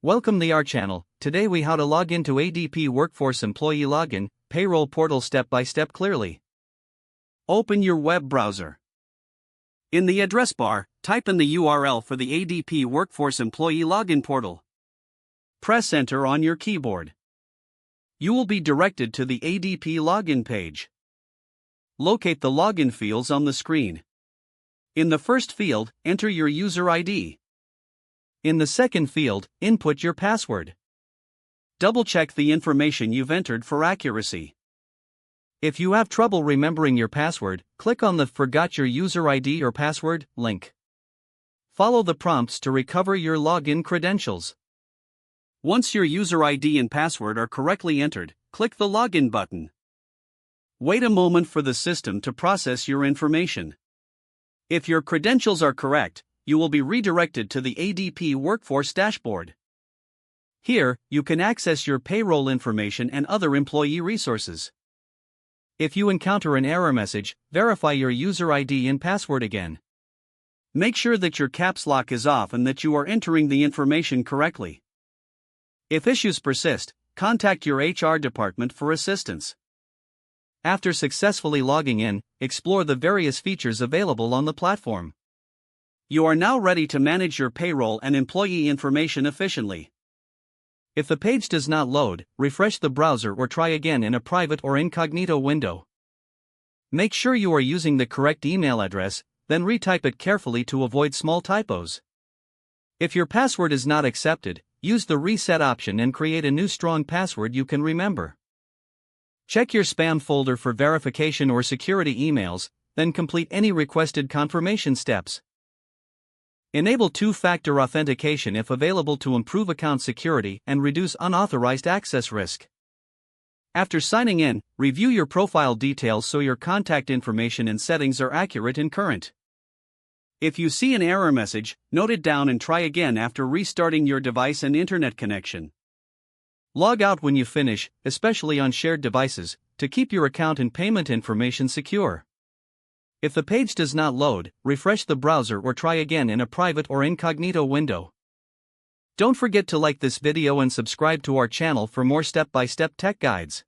Welcome to our channel. Today we how to log into ADP Workforce Employee Login, Payroll Portal step by step clearly. Open your web browser. In the address bar, type in the URL for the ADP Workforce Employee Login Portal. Press Enter on your keyboard. You will be directed to the ADP login page. Locate the login fields on the screen. In the first field, enter your user ID. In the second field, input your password. Double-check the information you've entered for accuracy. If you have trouble remembering your password, click on the Forgot Your User ID or Password link. Follow the prompts to recover your login credentials. Once your user ID and password are correctly entered, click the Login button. Wait a moment for the system to process your information. If your credentials are correct, you will be redirected to the ADP Workforce dashboard. Here, you can access your payroll information and other employee resources. If you encounter an error message, verify your user ID and password again. Make sure that your caps lock is off and that you are entering the information correctly. If issues persist, contact your HR department for assistance. After successfully logging in, explore the various features available on the platform. You are now ready to manage your payroll and employee information efficiently. If the page does not load, refresh the browser or try again in a private or incognito window. Make sure you are using the correct email address, then retype it carefully to avoid small typos. If your password is not accepted, use the reset option and create a new strong password you can remember. Check your spam folder for verification or security emails, then complete any requested confirmation steps. Enable two-factor authentication if available to improve account security and reduce unauthorized access risk. After signing in, review your profile details so your contact information and settings are accurate and current. If you see an error message, note it down and try again after restarting your device and internet connection. Log out when you finish, especially on shared devices, to keep your account and payment information secure. If the page does not load, refresh the browser or try again in a private or incognito window. Don't forget to like this video and subscribe to our channel for more step-by-step tech guides.